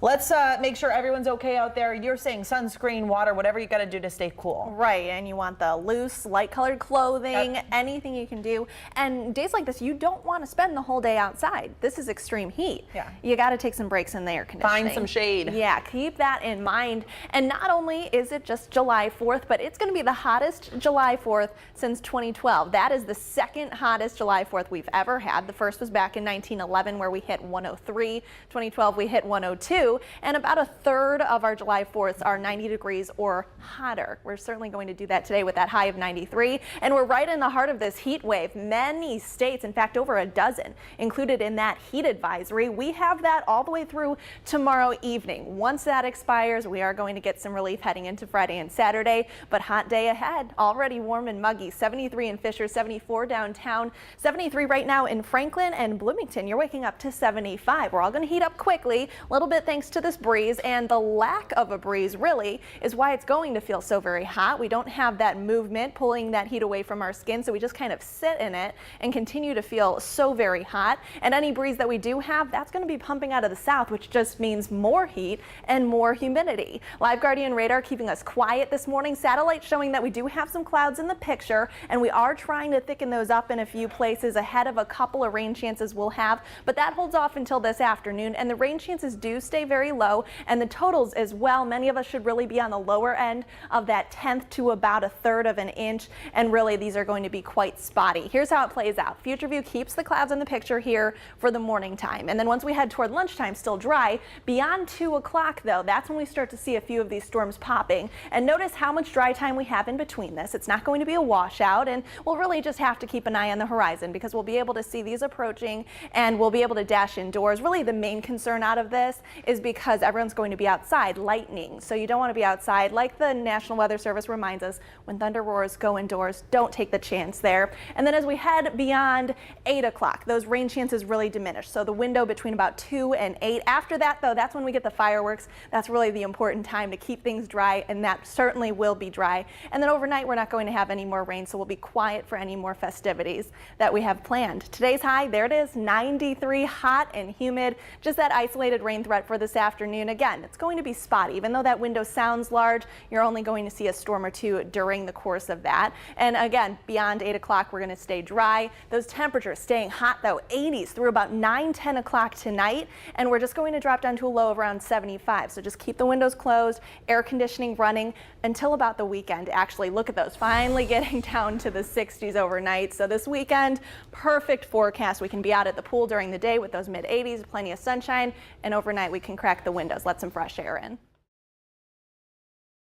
Let's make sure everyone's okay out there. You're saying sunscreen, water, whatever you got to do to stay cool. Right, and you want the loose, light-colored clothing, Yep. anything you can do. And days like this, you don't want to spend the whole day outside. This is extreme heat. Yeah. You got to take some breaks in the air conditioning. Find some shade. Yeah, keep that in mind. And not only is it just July 4th, but it's going to be the hottest July 4th since 2012. That is the second hottest July 4th we've ever had. The first was back in 1911 where we hit 103. 2012 we hit 102. And about a third of our July 4ths are 90 degrees or hotter. We're certainly going to do that today with that high of 93. And we're right in the heart of this heat wave. Many states, in fact over a dozen, included in that heat advisory. We have that all the way through tomorrow evening. Once that expires, we are going to get some relief heading into Friday and Saturday, but hot day ahead. Already warm and muggy. 73 in Fisher, 74 downtown, 73 right now in Franklin and Bloomington. You're waking up to 75. We're all going to heat up quickly, a little bit thanks to this breeze, and the lack of a breeze really is why it's going to feel so very hot. We don't have that movement pulling that heat away from our skin, so we just kind of sit in it and continue to feel so very hot. And any breeze that we do have, that's going to be pumping out of the south, which just means more heat and more humidity. Live Guardian radar keeping us quiet this morning. Satellite showing that we do have some clouds in the picture, and we are trying to thicken those up in a few places ahead of a couple of rain chances we'll have, but that holds off until this afternoon, and the rain chances do stay very low, and the totals as well. Many of us should really be on the lower end of that 10th to about a third of an inch, and really these are going to be quite spotty. Here's how it plays out. Future View keeps the clouds in the picture here for the morning time, and then once we head toward lunchtime, still dry. Beyond 2 o'clock though, that's when we start to see a few of these storms popping. And notice how much dry time we have in between this. It's not going to be a washout, and we'll really just have to keep an eye on the horizon because we'll be able to see these approaching and we'll be able to dash indoors. Really the main concern out of this is because everyone's going to be outside, lightning. So you don't want to be outside. Like the National Weather Service reminds us, when thunder roars, go indoors. Don't take the chance there. And then as we head beyond 8 o'clock, those rain chances really diminish. So the window between about 2 and 8. After that though, that's when we get the fireworks. That's really the important time to keep things dry, and that certainly will be dry. And then overnight we're not going to have any more rain, so we'll be quiet for any more festivities that we have planned. Today's high, there it is, 93, hot and humid. Just that isolated rain threat for this afternoon. Again, it's going to be spotty. Even though that window sounds large, you're only going to see a storm or two during the course of that. And again, beyond 8 o'clock, we're going to stay dry. Those temperatures staying hot though, 80s through about 9, 10 o'clock tonight. And we're just going to drop down to a low of around 75. So just keep the windows closed, air conditioning running until about the weekend. Actually, look at those, finally getting down to the 60s overnight. So this weekend, perfect forecast. We can be out at the pool during the day with those mid 80s, plenty of sunshine, and overnight we can crack the windows, let some fresh air in.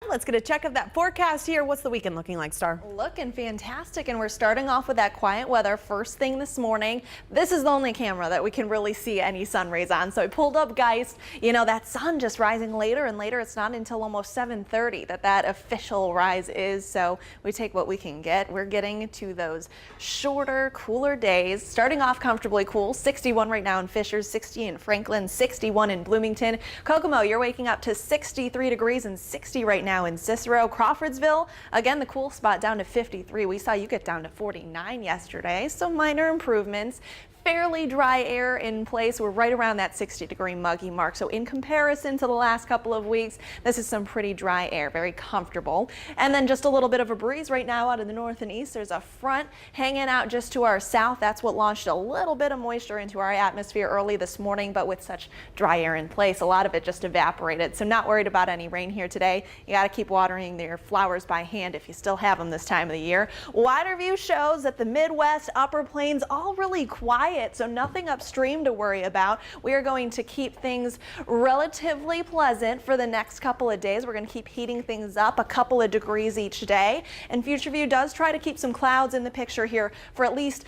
Let's get a check of that forecast here. What's the weekend looking like, Star? Looking fantastic, and we're starting off with that quiet weather first thing this morning. This is the only camera that we can really see any sun rays on, so I pulled up Geist. You know, that sun just rising later and later. It's not until almost 7:30 that official rise is, so we take what we can get. We're getting to those shorter, cooler days. Starting off comfortably cool, 61 right now in Fisher, 60 in Franklin, 61 in Bloomington. Kokomo, you're waking up to 63 degrees and 60 right now in Cicero. Crawfordsville, again, the cool spot down to 53. We saw you get down to 49 yesterday, so minor improvements. Fairly dry air in place. We're right around that 60-degree muggy mark. So in comparison to the last couple of weeks, this is some pretty dry air, very comfortable. And then just a little bit of a breeze right now out of the north and east. There's a front hanging out just to our south. That's what launched a little bit of moisture into our atmosphere early this morning, but with such dry air in place, a lot of it just evaporated. So not worried about any rain here today. You got to keep watering your flowers by hand if you still have them this time of the year. Wider view shows that the Midwest, upper plains, all really quiet. So nothing upstream to worry about. We are going to keep things relatively pleasant for the next couple of days. We're going to keep heating things up a couple of degrees each day. And Future View does try to keep some clouds in the picture here for at least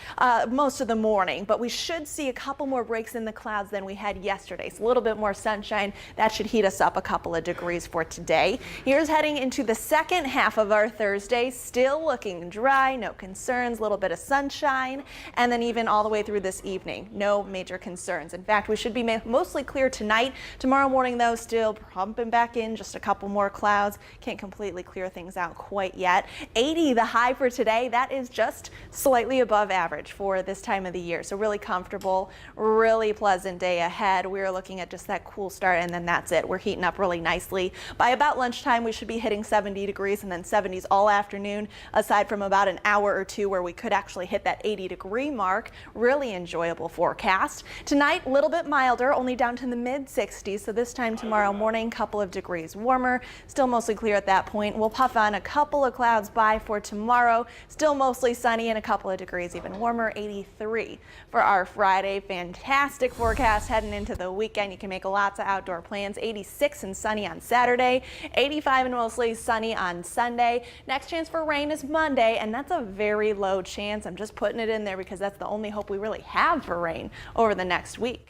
most of the morning. But we should see a couple more breaks in the clouds than we had yesterday. So a little bit more sunshine. That should heat us up a couple of degrees for today. Here's heading into the second half of our Thursday. Still looking dry, no concerns, a little bit of sunshine. And then even all the way through this this evening. No major concerns. In fact, we should be mostly clear tonight. Tomorrow morning, though, still pumping back in just a couple more clouds. Can't completely clear things out quite yet. 80 the high for today. That is just slightly above average for this time of the year. So really comfortable, really pleasant day ahead. We're looking at just that cool start, and then that's it. We're heating up really nicely. By about lunchtime, we should be hitting 70 degrees and then 70s all afternoon, aside from about an hour or two where we could actually hit that 80-degree mark. Really enjoyable forecast. Tonight, a little bit milder, only down to the mid-60s. So this time tomorrow morning, couple of degrees warmer. Still mostly clear at that point. We'll puff on a couple of clouds by for tomorrow. Still mostly sunny and a couple of degrees even warmer. 83 for our Friday. Fantastic forecast heading into the weekend. You can make lots of outdoor plans. 86 and sunny on Saturday. 85 and mostly sunny on Sunday. Next chance for rain is Monday, and that's a very low chance. I'm just putting it in there because that's the only hope we really have for rain over the next week.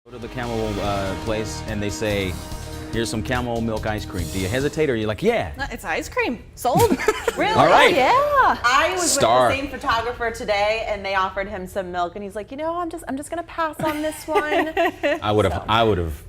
Go to the camel place and they say, here's some camel milk ice cream. Do you hesitate or are you like, yeah? It's ice cream. Sold. Really? All right. Yeah. I was Star. with the same photographer today, and they offered him some milk, and he's like, you know, I'm just gonna pass on this one. I would have.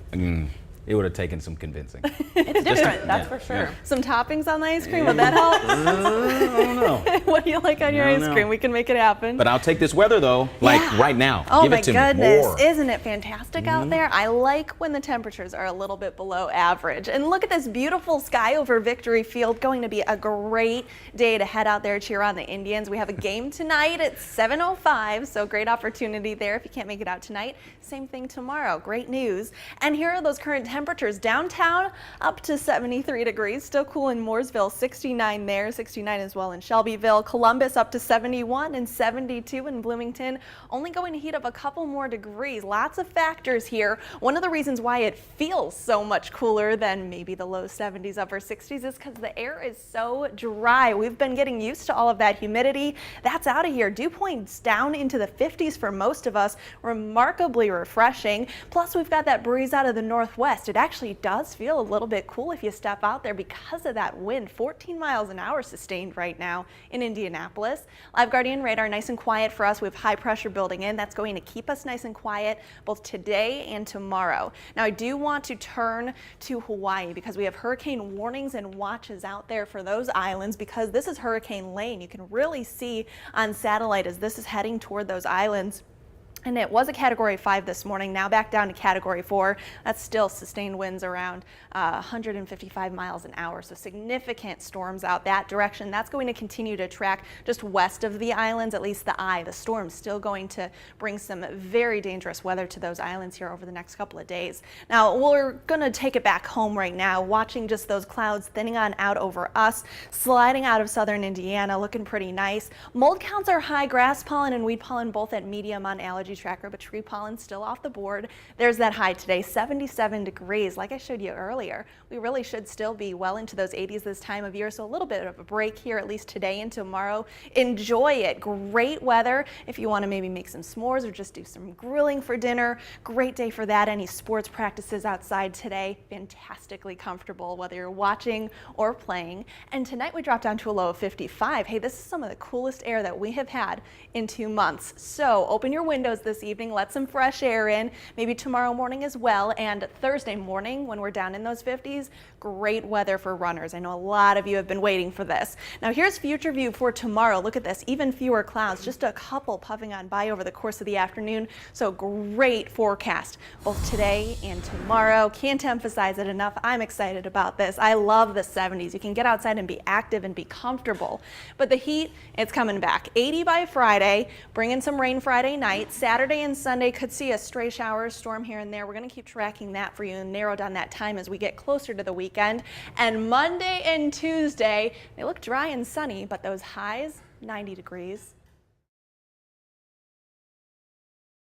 It would have taken some convincing. It's different, that's yeah, for sure. yeah. Some toppings on the ice cream. Would that help? I don't know. What do you like on your No, ice no. cream? We can make it happen. But I'll take this weather though, like Yeah. right now. Oh Give my it to goodness, me more. isn't it fantastic out there? I like when the temperatures are a little bit below average. And look at this beautiful sky over Victory Field. Going to be a great day to head out there, cheer on the Indians. We have a game tonight at 7:05, so great opportunity there if you can't make it out tonight. Same thing tomorrow, great news. And here are those current temperatures. Downtown up to 73 degrees, still cool in Mooresville, 69 there, 69 as well in Shelbyville. Columbus up to 71 and 72 in Bloomington, only going to heat up a couple more degrees. Lots of factors here. One of the reasons why it feels so much cooler than maybe the low 70s, upper 60s is because the air is so dry. We've been getting used to all of that humidity. That's out of here. Dew points down into the 50s for most of us. Remarkably refreshing. Plus, we've got that breeze out of the northwest. It actually does feel a little bit cool if you step out there because of that wind. 14 miles an hour sustained right now in Indianapolis. Live Guardian radar nice and quiet for us. We have high pressure building in. That's going to keep us nice and quiet both today and tomorrow. Now, I do want to turn to Hawaii because we have hurricane warnings and watches out there for those islands because this is hurricane lane. You can really see on satellite as this is heading toward those islands. And it was a Category 5 this morning, now back down to Category 4. That's still sustained winds around 155 miles an hour, so significant storms out that direction. That's going to continue to track just west of the islands, at least the eye. The storm's still going to bring some very dangerous weather to those islands here over the next couple of days. Now, we're going to take it back home right now, watching just those clouds thinning on out over us, sliding out of southern Indiana, looking pretty nice. Mold counts are high, grass pollen and weed pollen both at medium on allergy tracker, but tree pollen still off the board. There's that high today, 77 degrees. Like I showed you earlier, we really should still be well into those 80s this time of year, so a little bit of a break here, at least today and tomorrow. Enjoy it. Great weather if you want to maybe make some s'mores or just do some grilling for dinner. Great day for that. Any sports practices outside today, fantastically comfortable, whether you're watching or playing. And tonight we drop down to a low of 55. Hey, this is some of the coolest air that we have had in 2 months. So open your windows this evening, let some fresh air in, maybe tomorrow morning as well, and Thursday morning when we're down in those 50s, great weather for runners. I know a lot of you have been waiting for this. Now here's future view for tomorrow. Look at this, even fewer clouds, just a couple puffing on by over the course of the afternoon, so great forecast both today and tomorrow. Can't emphasize it enough. I'm excited about this. I love the 70s. You can get outside and be active and be comfortable, but the heat, it's coming back. 80 by Friday, bring in some rain Friday night. Saturday and Sunday could see a stray shower, storm here and there. We're going to keep tracking that for you and narrow down that time as we get closer to the weekend. And Monday and Tuesday, they look dry and sunny, but those highs, 90 degrees.